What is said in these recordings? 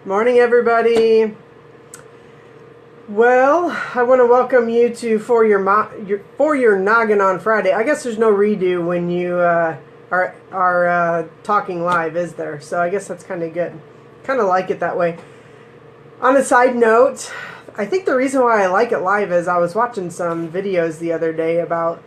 Morning, everybody. Well, I want to welcome you to For Your Noggin on Friday. I guess there's no redo when you are talking live, is there? So I guess that's kind of good. Kind of like it that way. On a side note, I think the reason why I like it live is I was watching some videos the other day about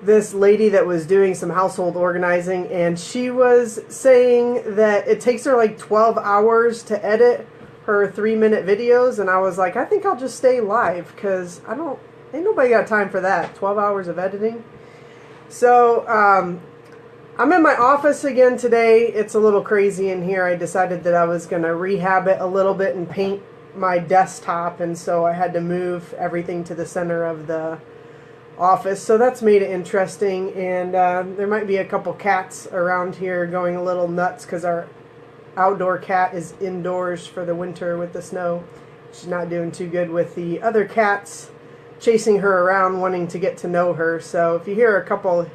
this lady that was doing some household organizing, and she was saying that it takes her like 12 hours to edit her 3-minute videos, and I was like, I think I'll just stay live because ain't nobody got time for that, 12 hours of editing. So I'm in my office again today. It's a little crazy in here. I decided that I was going to rehab it a little bit and paint my desktop, and so I had to move everything to the center of the office, so that's made it interesting. And there might be a couple cats around here going a little nuts because our outdoor cat is indoors for the winter with the snow. She's not doing too good with the other cats chasing her around wanting to get to know her. So if you hear a couple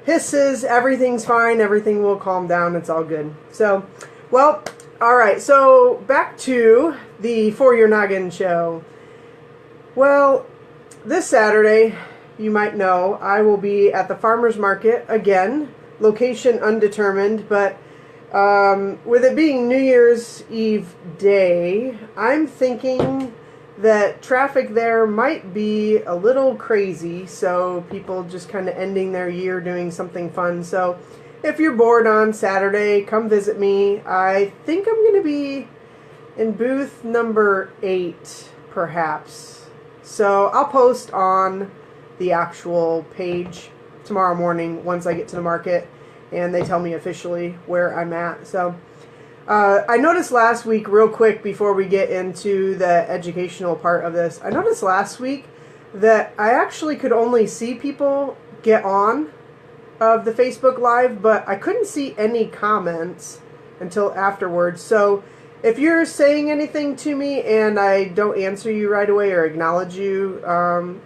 hisses, everything's fine, everything will calm down, it's all good. So, well, alright, so back to the For Your Noggin show. Well, this Saturday, you might know, I will be at the farmer's market again. Location undetermined, but with it being New Year's Eve day, I'm thinking that traffic there might be a little crazy, so people just kind of ending their year doing something fun. So if you're bored on Saturday, come visit me. I think I'm going to be in booth number 8, perhaps. So I'll post on the actual page tomorrow morning once I get to the market and they tell me officially where I'm at. So I noticed last week, real quick before we get into the educational part of this, I noticed last week that I actually could only see people get on of the Facebook Live, but I couldn't see any comments until afterwards. So if you're saying anything to me and I don't answer you right away or acknowledge you,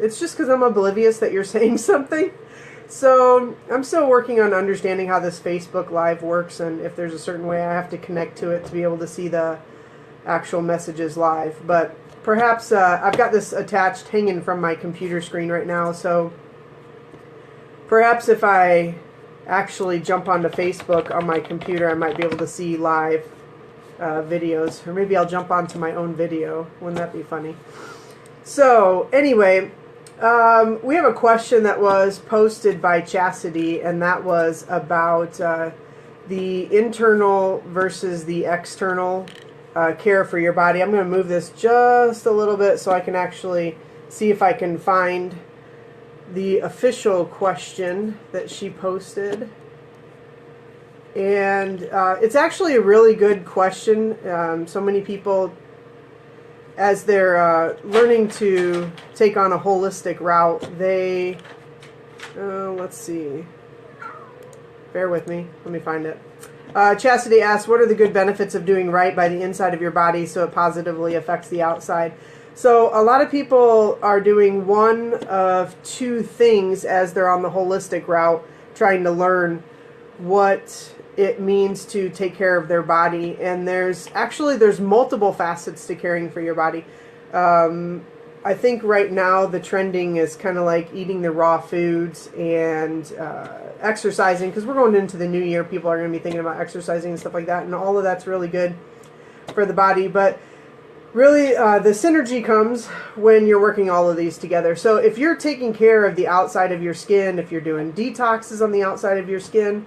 it's just because I'm oblivious that you're saying something. So I'm still working on understanding how this Facebook Live works and if there's a certain way I have to connect to it to be able to see the actual messages live. But perhaps I've got this attached hanging from my computer screen right now, so perhaps if I actually jump onto Facebook on my computer, I might be able to see live videos, or maybe I'll jump onto my own video. Wouldn't that be funny? So anyway, we have a question that was posted by Chastity, and that was about the internal versus the external care for your body. I'm going to move this just a little bit so I can actually see if I can find the official question that she posted. And it's actually a really good question. So many people, as they're learning to take on a holistic route, they, let's see, bear with me, let me find it. Chastity asks, what are the good benefits of doing right by the inside of your body so it positively affects the outside? So a lot of people are doing one of two things as they're on the holistic route, trying to learn what it means to take care of their body. And there's multiple facets to caring for your body. I think right now the trending is kind of like eating the raw foods and exercising, because we're going into the new year. People are going to be thinking about exercising and stuff like that, and all of that's really good for the body. But really, the synergy comes when you're working all of these together. So if you're taking care of the outside of your skin, if you're doing detoxes on the outside of your skin,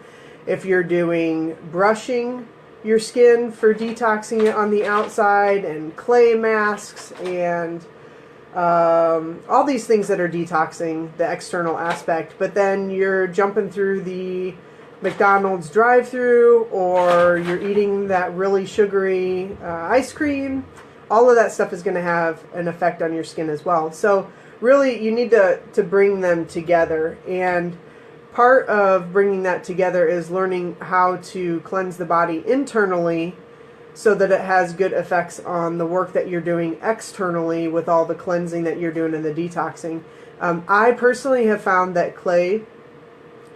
if you're doing brushing your skin for detoxing it on the outside, and clay masks, and all these things that are detoxing the external aspect, but then you're jumping through the McDonald's drive-thru, or you're eating that really sugary ice cream, all of that stuff is going to have an effect on your skin as well. So really, you need to bring them together. And part of bringing that together is learning how to cleanse the body internally so that it has good effects on the work that you're doing externally with all the cleansing that you're doing and the detoxing. I personally have found that clay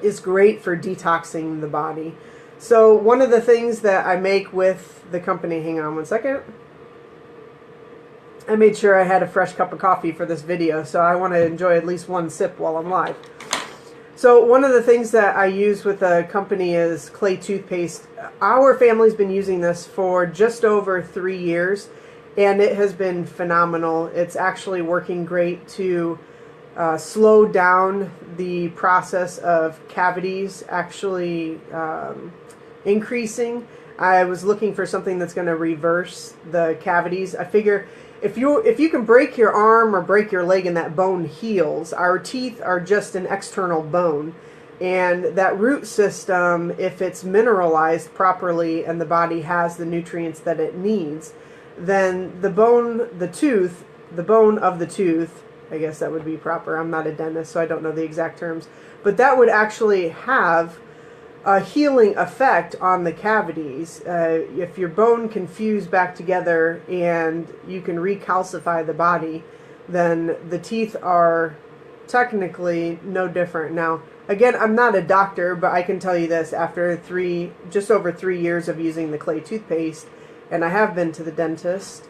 is great for detoxing the body. So one of the things that I make with the company, hang on one second. I made sure I had a fresh cup of coffee for this video, so I want to enjoy at least one sip while I'm live. So one of the things that I use with the company is clay toothpaste. Our family's been using this for just over 3 years, and it has been phenomenal. It's actually working great to slow down the process of cavities actually increasing. I was looking for something that's going to reverse the cavities. I figure if you can break your arm or break your leg and that bone heals, our teeth are just an external bone. And that root system, if it's mineralized properly and the body has the nutrients that it needs, then the bone of the tooth, I guess that would be proper. I'm not a dentist, so I don't know the exact terms. But that would actually have a healing effect on the cavities. If your bone can fuse back together and you can recalcify the body, then the teeth are technically no different. Now, again, I'm not a doctor, but I can tell you this, after just over 3 years of using the clay toothpaste, and I have been to the dentist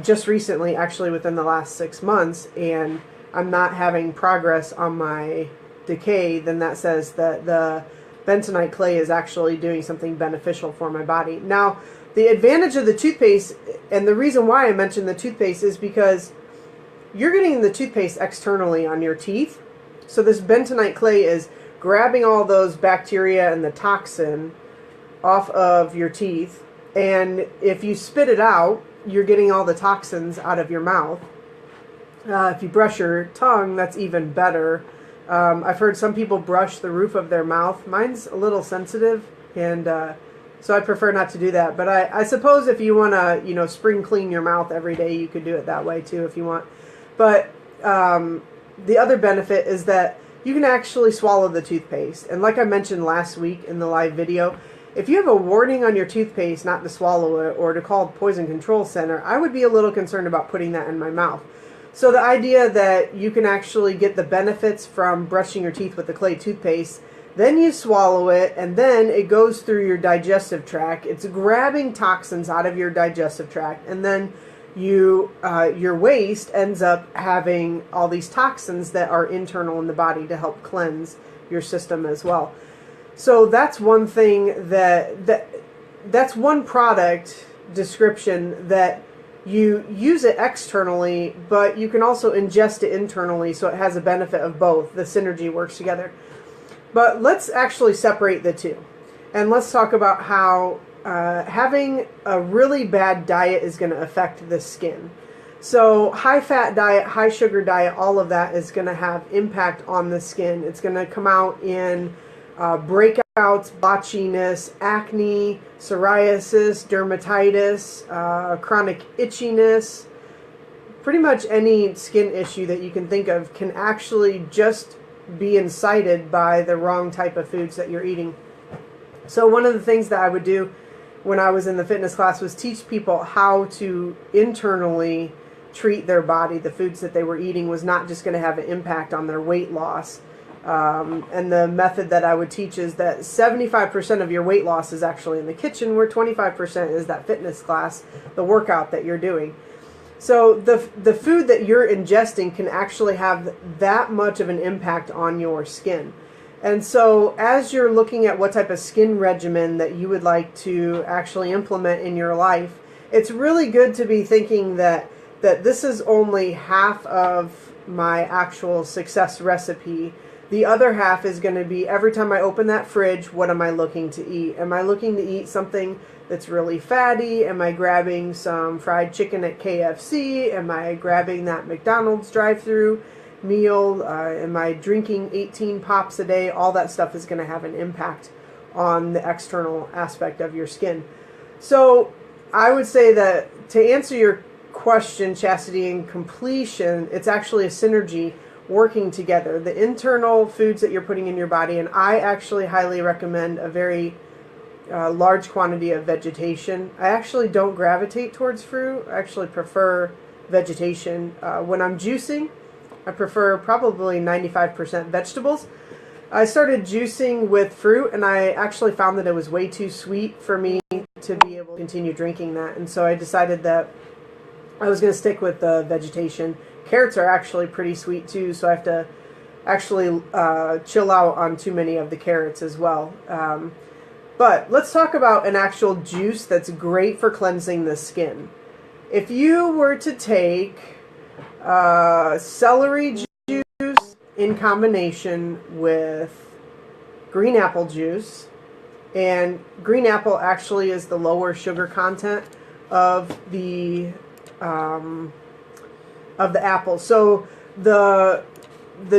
just recently, actually within the last 6 months, and I'm not having progress on my decay, then that says that the bentonite clay is actually doing something beneficial for my body. Now, the advantage of the toothpaste, and the reason why I mentioned the toothpaste, is because you're getting the toothpaste externally on your teeth. So this bentonite clay is grabbing all those bacteria and the toxin off of your teeth. And if you spit it out, you're getting all the toxins out of your mouth. If you brush your tongue, that's even better. I've heard some people brush the roof of their mouth. Mine's a little sensitive, and so I prefer not to do that. But I suppose if you want to, spring clean your mouth every day, you could do it that way too if you want. But the other benefit is that you can actually swallow the toothpaste. And like I mentioned last week in the live video, if you have a warning on your toothpaste not to swallow it or to call Poison Control Center, I would be a little concerned about putting that in my mouth. So the idea that you can actually get the benefits from brushing your teeth with the clay toothpaste, then you swallow it, and then it goes through your digestive tract. It's grabbing toxins out of your digestive tract, and then your waste ends up having all these toxins that are internal in the body to help cleanse your system as well. So that's one thing that's one product description that you use it externally, but you can also ingest it internally, so it has a benefit of both. The synergy works together. But let's actually separate the two. And let's talk about how having a really bad diet is going to affect the skin. So high-fat diet, high-sugar diet, all of that is going to have impact on the skin. It's going to come out in breakouts, blotchiness, acne, psoriasis, dermatitis, chronic itchiness. Pretty much any skin issue that you can think of can actually just be incited by the wrong type of foods that you're eating. So one of the things that I would do when I was in the fitness class was teach people how to internally treat their body. The foods that they were eating was not just going to have an impact on their weight loss. And the method that I would teach is that 75% of your weight loss is actually in the kitchen, where 25% is that fitness class, the workout that you're doing. So the food that you're ingesting can actually have that much of an impact on your skin. And so as you're looking at what type of skin regimen that you would like to actually implement in your life, it's really good to be thinking that this is only half of my actual success recipe. The other half is going to be every time I open that fridge, what am I looking to eat? Am I looking to eat something that's really fatty? Am I grabbing some fried chicken at KFC? Am I grabbing that McDonald's drive-through meal? Am I drinking 18 pops a day? All that stuff is going to have an impact on the external aspect of your skin. So I would say that to answer your question, Chastity and Completion, it's actually a synergy working together. The internal foods that you're putting in your body, and I actually highly recommend a very large quantity of vegetation. I actually don't gravitate towards fruit. I actually prefer vegetation. When I'm juicing, I prefer probably 95% vegetables. I started juicing with fruit, and I actually found that it was way too sweet for me to be able to continue drinking that. And so I decided that I was going to stick with the vegetation. Carrots are actually pretty sweet too, so I have to actually chill out on too many of the carrots as well. But let's talk about an actual juice that's great for cleansing the skin. If you were to take celery juice in combination with green apple juice, and green apple actually is the lower sugar content of the apple. So the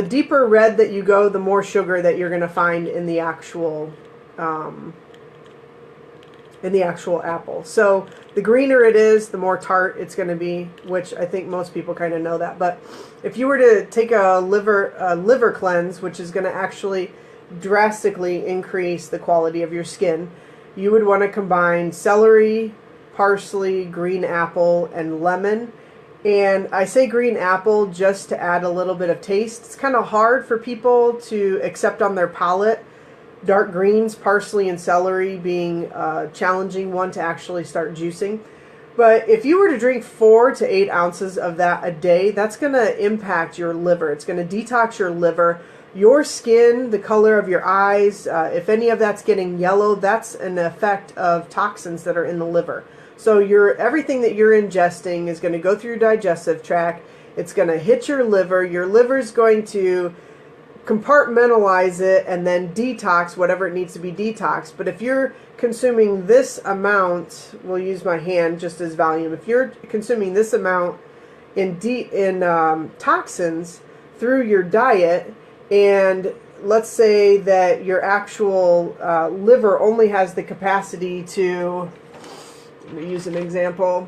deeper red that you go, the more sugar that you're going to find in the actual apple. So the greener it is, the more tart it's going to be, which I think most people kind of know that. But if you were to take a liver cleanse, which is going to actually drastically increase the quality of your skin, you would want to combine celery, parsley, green apple, and lemon. And I say green apple just to add a little bit of taste. It's kind of hard for people to accept on their palate. Dark greens, parsley, and celery being a challenging one to actually start juicing. But if you were to drink 4 to 8 ounces of that a day, that's going to impact your liver. It's going to detox your liver. Your skin, the color of your eyes, if any of that's getting yellow, that's an effect of toxins that are in the liver. So everything that you're ingesting is going to go through your digestive tract. It's going to hit your liver. Your liver's going to compartmentalize it and then detox whatever it needs to be detoxed. But if you're consuming this amount, we'll use my hand just as volume. If you're consuming this amount in toxins through your diet, and let's say that your actual liver only has the capacity to, let me use an example,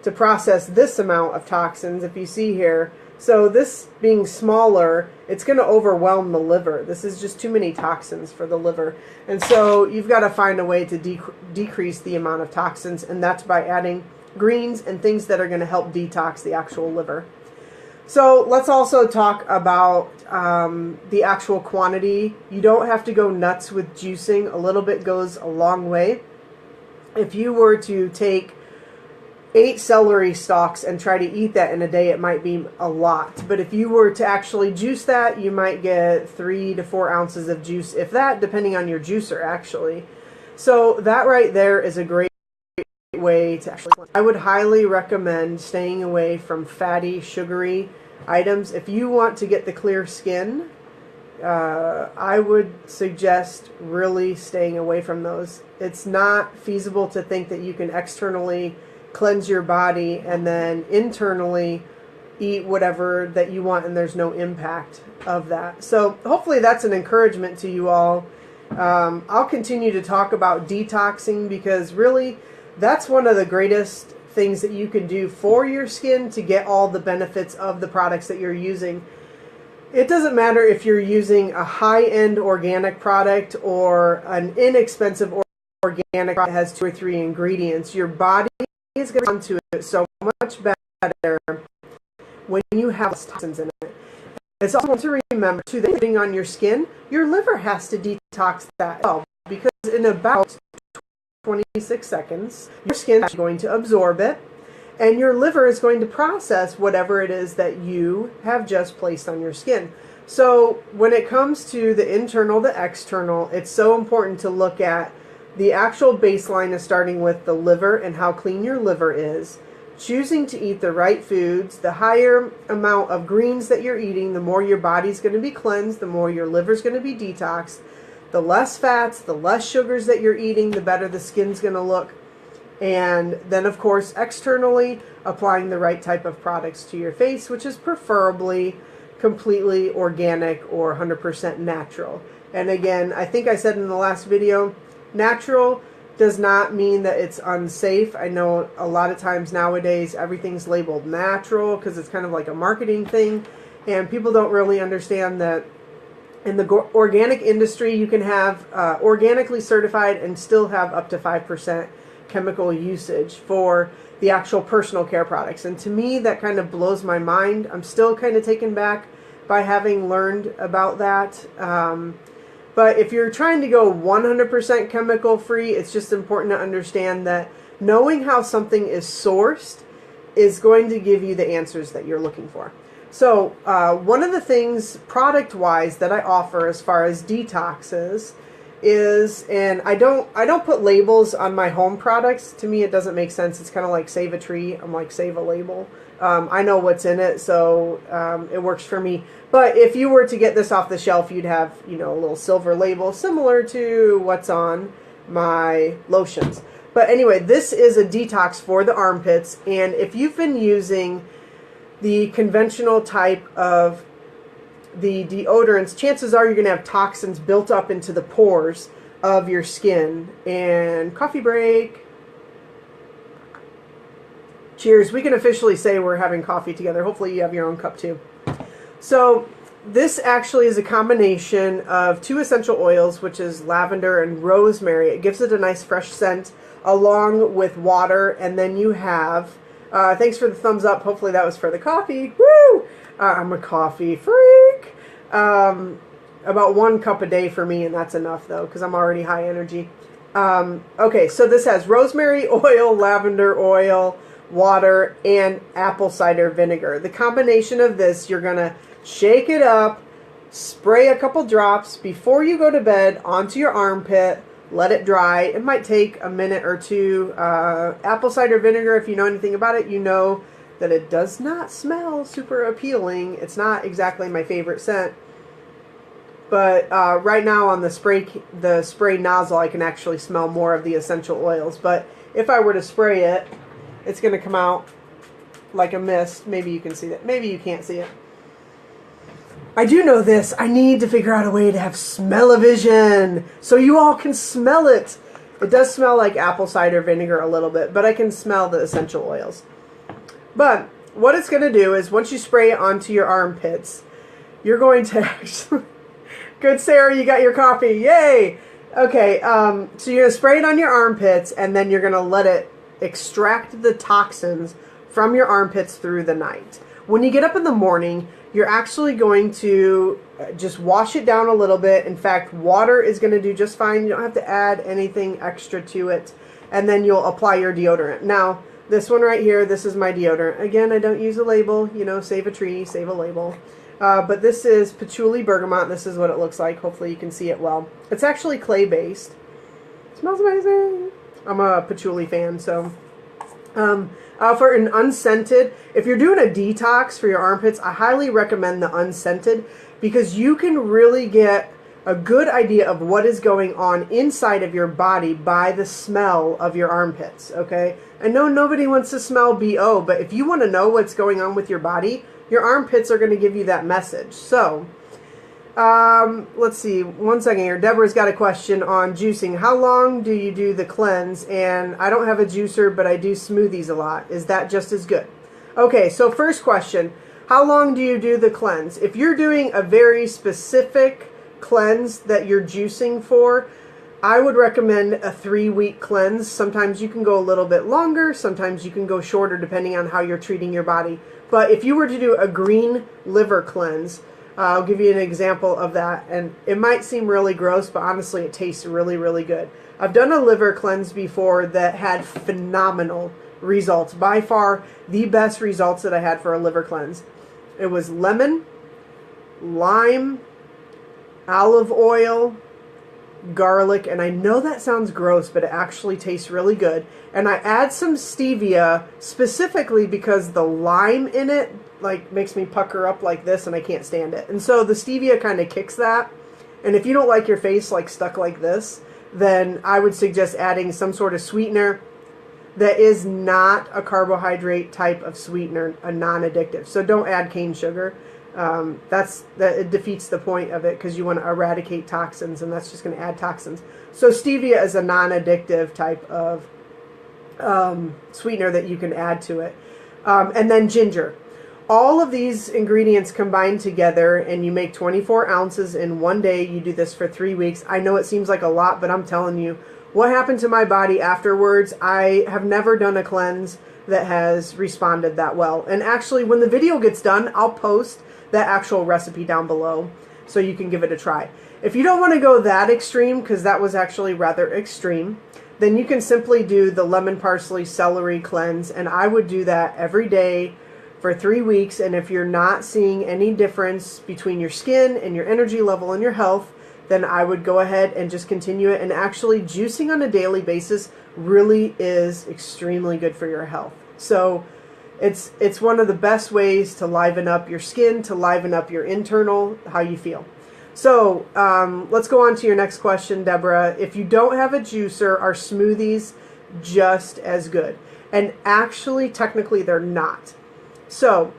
to process this amount of toxins, if you see here. So this being smaller, it's going to overwhelm the liver. This is just too many toxins for the liver. And so you've got to find a way to decrease the amount of toxins, and that's by adding greens and things that are going to help detox the actual liver. So let's also talk about the actual quantity. You don't have to go nuts with juicing. A little bit goes a long way. If you were to take 8 celery stalks and try to eat that in a day, it might be a lot. But if you were to actually juice that, you might get 3 to 4 ounces of juice, if that, depending on your juicer actually. So that right there is a great way to actually cleanse. I would highly recommend staying away from fatty, sugary items. If you want to get the clear skin, I would suggest really staying away from those. It's not feasible to think that you can externally cleanse your body and then internally eat whatever that you want and there's no impact of that. So hopefully that's an encouragement to you all. I'll continue to talk about detoxing, because really that's one of the greatest things that you can do for your skin to get all the benefits of the products that you're using. It doesn't matter if you're using a high-end organic product or an inexpensive organic product that has 2 or 3 ingredients. Your body is going to respond to it so much better when you have toxins in it. It's also important to remember too that putting on your skin, your liver has to detox that as well, because in about 26 seconds, your skin is going to absorb it, and your liver is going to process whatever it is that you have just placed on your skin. So when it comes to the internal, the external, it's so important to look at the actual baseline is starting with the liver and how clean your liver is. Choosing to eat the right foods, the higher amount of greens that you're eating, the more your body's going to be cleansed, the more your liver's going to be detoxed. The less fats, the less sugars that you're eating, the better the skin's going to look. And then, of course, externally, applying the right type of products to your face, which is preferably completely organic or 100% natural. And again, I think I said in the last video, natural does not mean that it's unsafe. I know a lot of times nowadays everything's labeled natural because it's kind of like a marketing thing, and people don't really understand that in the organic industry you can have organically certified and still have up to 5% chemical usage for the actual personal care products. And to me that kind of blows my mind. I'm still kind of taken back by having learned about that. But if you're trying to go 100% chemical free, it's just important to understand that knowing how something is sourced is going to give you the answers that you're looking for. So one of the things product-wise that I offer as far as detoxes is, and I don't put labels on my home products. To me, it doesn't make sense. It's kind of like save a tree. I'm like, save a label. I know what's in it, so it works for me. But if you were to get this off the shelf, you'd have, you know, a little silver label similar to what's on my lotions. But anyway, this is a detox for the armpits, and if you've been using the conventional type of the deodorants, chances are you're going to have toxins built up into the pores of your skin. And coffee break. Cheers. We can officially say we're having coffee together. Hopefully you have your own cup too. So this actually is a combination of 2 essential oils, which is lavender and rosemary. It gives it a nice fresh scent along with water. And then you have, thanks for the thumbs up. Hopefully that was for the coffee. Woo! I'm a coffee freak. About 1 cup a day for me, and that's enough though, because I'm already high energy. Okay, so this has rosemary oil, lavender oil, water, and apple cider vinegar. The combination of this, you're going to shake it up, spray a couple drops before you go to bed onto your armpit, let it dry. It might take a minute or two. Apple cider vinegar, if you know anything about it, you know that it does not smell super appealing. It's not exactly my favorite scent. But right now on the spray nozzle, I can actually smell more of the essential oils. But if I were to spray it, it's going to come out like a mist. Maybe you can see that. Maybe you can't see it. I do know this. I need to figure out a way to have smell-o-vision so you all can smell it. It does smell like apple cider vinegar a little bit, but I can smell the essential oils. But what it's going to do is once you spray it onto your armpits, you're going to actually... Good, Sarah, you got your coffee. Yay! Okay, so you're going to spray it on your armpits, and then you're going to let it extract the toxins from your armpits through the night. When you get up in the morning, you're actually going to just wash it down a little bit. In fact, water is going to do just fine. You don't have to add anything extra to it. And then you'll apply your deodorant. Now, this one right here, this is my deodorant. Again, I don't use a label. You know, save a tree, save a label. But this is patchouli bergamot. This is what it looks like. Hopefully you can see it well. It's actually clay-based. Smells amazing. I'm a patchouli fan, so... for an unscented, if you're doing a detox for your armpits, I highly recommend the unscented because you can really get a good idea of what is going on inside of your body by the smell of your armpits, okay? I know nobody wants to smell BO, but if you want to know what's going on with your body, your armpits are going to give you that message. So, let's see, 1 second here. Deborah's got a question on juicing. How long do you do the cleanse? And I don't have a juicer, but I do smoothies a lot. Is that just as good? Okay, so first question, how long do you do the cleanse? If you're doing a very specific cleanse that you're juicing for, I would recommend a 3-week cleanse. Sometimes you can go a little bit longer. Sometimes you can go shorter depending on how you're treating your body. But if you were to do a green liver cleanse, I'll give you an example of that, and it might seem really gross, but honestly it tastes really, really good. I've done a liver cleanse before that had phenomenal results. By far, the best results that I had for a liver cleanse. It was lemon, lime, olive oil, garlic, and I know that sounds gross, but it actually tastes really good. And I add some stevia specifically because the lime in it like makes me pucker up like this and I can't stand it. And so the stevia kind of kicks that. And if you don't like your face like stuck like this, then I would suggest adding some sort of sweetener that is not a carbohydrate type of sweetener, a non-addictive. So don't add cane sugar. It defeats the point of it because you want to eradicate toxins, and that's just going to add toxins. So stevia is a non-addictive type of sweetener that you can add to it. And then ginger. All of these ingredients combined together, and you make 24 ounces in one day. You do this for 3 weeks. I know it seems like a lot, but I'm telling you, what happened to my body afterwards, I have never done a cleanse that has responded that well. And actually, when the video gets done, I'll post the actual recipe down below so you can give it a try. If you don't want to go that extreme, because that was actually rather extreme, then you can simply do the lemon parsley celery cleanse, and I would do that every day for 3 weeks. And if you're not seeing any difference between your skin and your energy level and your health, then I would go ahead and just continue it. And actually juicing on a daily basis really is extremely good for your health. So it's one of the best ways to liven up your skin, to liven up your internal, how you feel. So let's go on to your next question, Deborah. If you don't have a juicer, are smoothies just as good? And actually, technically, they're not. So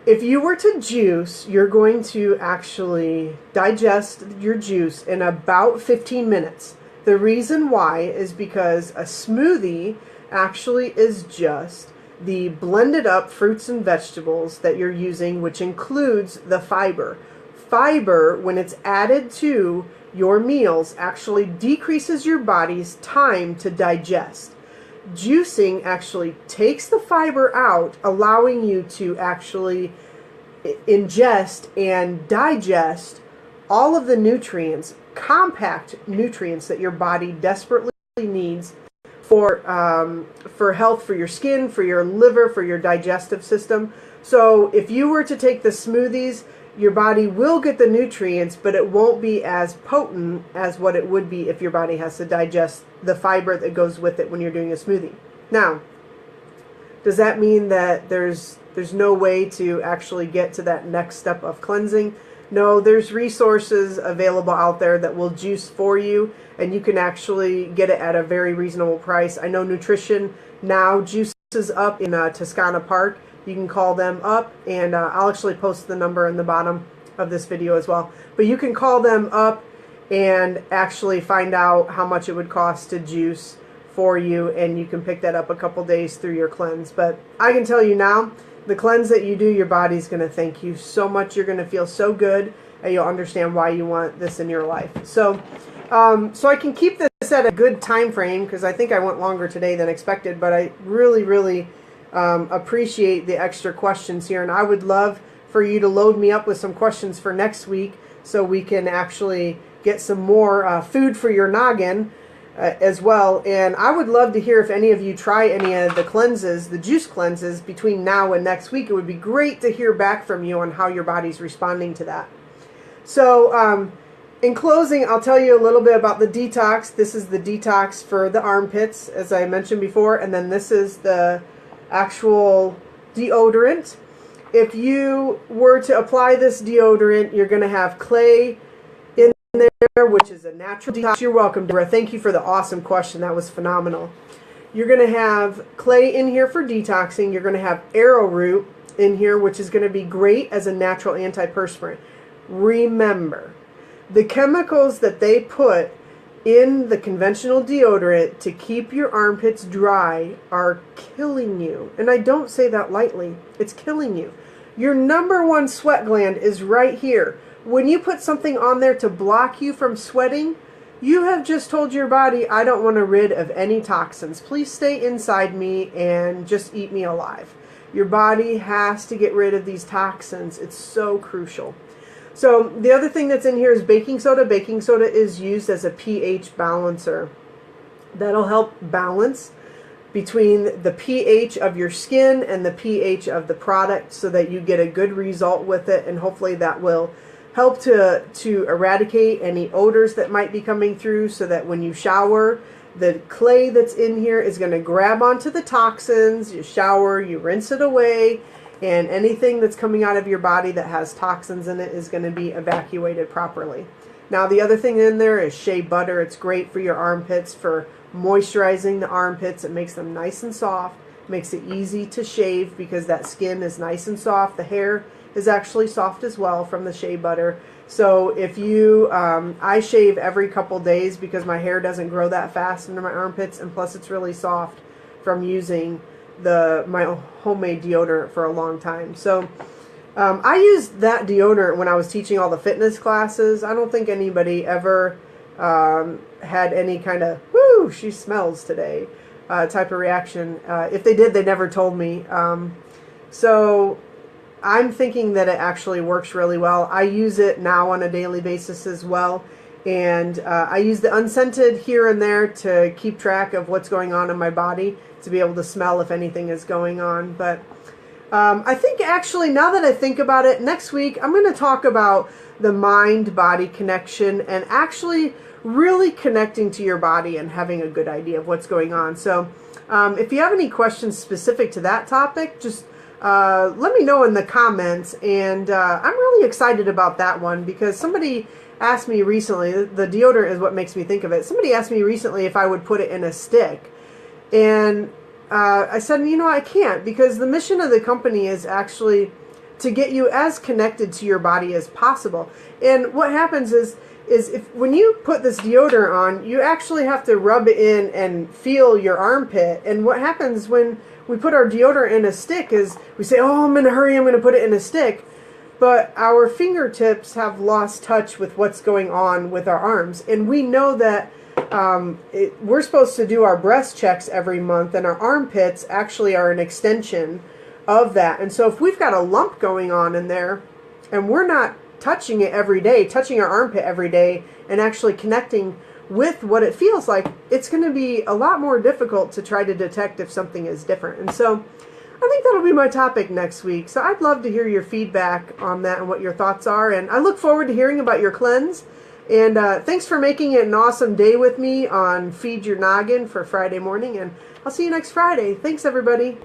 if you were to juice, you're going to actually digest your juice in about 15 minutes. The reason why is because a smoothie actually is just the blended up fruits and vegetables that you're using, which includes the fiber. Fiber, when it's added to your meals, actually decreases your body's time to digest. Juicing actually takes the fiber out, allowing you to actually ingest and digest all of the nutrients, compact nutrients that your body desperately needs for health, for your skin, for your liver, for your digestive system. So if you were to take the smoothies, your body will get the nutrients, but it won't be as potent as what it would be if your body has to digest the fiber that goes with it when you're doing a smoothie. Now, does that mean that there's no way to actually get to that next step of cleansing? No, there's resources available out there that will juice for you, and you can actually get it at a very reasonable price. I know Nutrition Now juices up in Toscana Park. You can call them up, and I'll actually post the number in the bottom of this video as well. But you can call them up and actually find out how much it would cost to juice for you, and you can pick that up a couple days through your cleanse. But I can tell you now, the cleanse that you do, your body's going to thank you so much. You're going to feel so good, and you'll understand why you want this in your life. So I can keep this at a good time frame, because I think I went longer today than expected, but I really appreciate the extra questions here, and I would love for you to load me up with some questions for next week so we can actually get some more food for your noggin as well. And I would love to hear if any of you try any of the cleanses, the juice cleanses, between now and next week. It would be great to hear back from you on how your body's responding to that. So in closing, I'll tell you a little bit about the detox. This is the detox for the armpits, as I mentioned before, and then this is the actual deodorant. If you were to apply this deodorant, you're going to have clay in there, which is a natural detox. You're welcome, Deborah. Thank you for the awesome question. That was phenomenal. You're going to have clay in here for detoxing. You're going to have arrowroot in here, which is going to be great as a natural antiperspirant. Remember, the chemicals that they put in the conventional deodorant to keep your armpits dry are killing you. And I don't say that lightly. It's killing you. Your number one sweat gland is right here. When you put something on there to block you from sweating, you have just told your body, I don't want to rid of any toxins. Please stay inside me and just eat me alive. Your body has to get rid of these toxins. It's so crucial. So the other thing that's in here is baking soda. Baking soda is used as a pH balancer. That'll help balance between the pH of your skin and the pH of the product so that you get a good result with it, and hopefully that will help to eradicate any odors that might be coming through, so that when you shower, the clay that's in here is going to grab onto the toxins. You shower, you rinse it away, and anything that's coming out of your body that has toxins in it is going to be evacuated properly. Now, the other thing in there is shea butter. It's great for your armpits, for moisturizing the armpits. It makes them nice and soft. It makes it easy to shave because that skin is nice and soft. The hair is actually soft as well from the shea butter. So if you, I shave every couple days because my hair doesn't grow that fast under my armpits, and plus it's really soft from using my homemade deodorant for a long time. So I used that deodorant when I was teaching all the fitness classes. I don't think anybody ever had any kind of, whoo, she smells today type of reaction. If they did, they never told me. So I'm thinking that it actually works really well. I use it now on a daily basis as well. And I use the unscented here and there to keep track of what's going on in my body, to be able to smell if anything is going on. But I think actually, now that I think about it, next week I'm going to talk about the mind-body connection and actually really connecting to your body and having a good idea of what's going on. So if you have any questions specific to that topic, just let me know in the comments. And I'm really excited about that one because somebody asked me recently, the deodorant is what makes me think of it. Somebody asked me recently if I would put it in a stick. And I said, you know, I can't, because the mission of the company is actually to get you as connected to your body as possible. And what happens is if when you put this deodorant on, you actually have to rub it in and feel your armpit. And what happens when we put our deodorant in a stick is we say, oh, I'm in a hurry, I'm going to put it in a stick. But our fingertips have lost touch with what's going on with our arms. And we know that we're supposed to do our breast checks every month, and our armpits actually are an extension of that. And so if we've got a lump going on in there and we're not touching it every day, touching our armpit every day and actually connecting with what it feels like, it's going to be a lot more difficult to try to detect if something is different. And so I think that'll be my topic next week. So I'd love to hear your feedback on that and what your thoughts are. And I look forward to hearing about your cleanse. And thanks for making it an awesome day with me on Feed Your Noggin for Friday morning. And I'll see you next Friday. Thanks, everybody.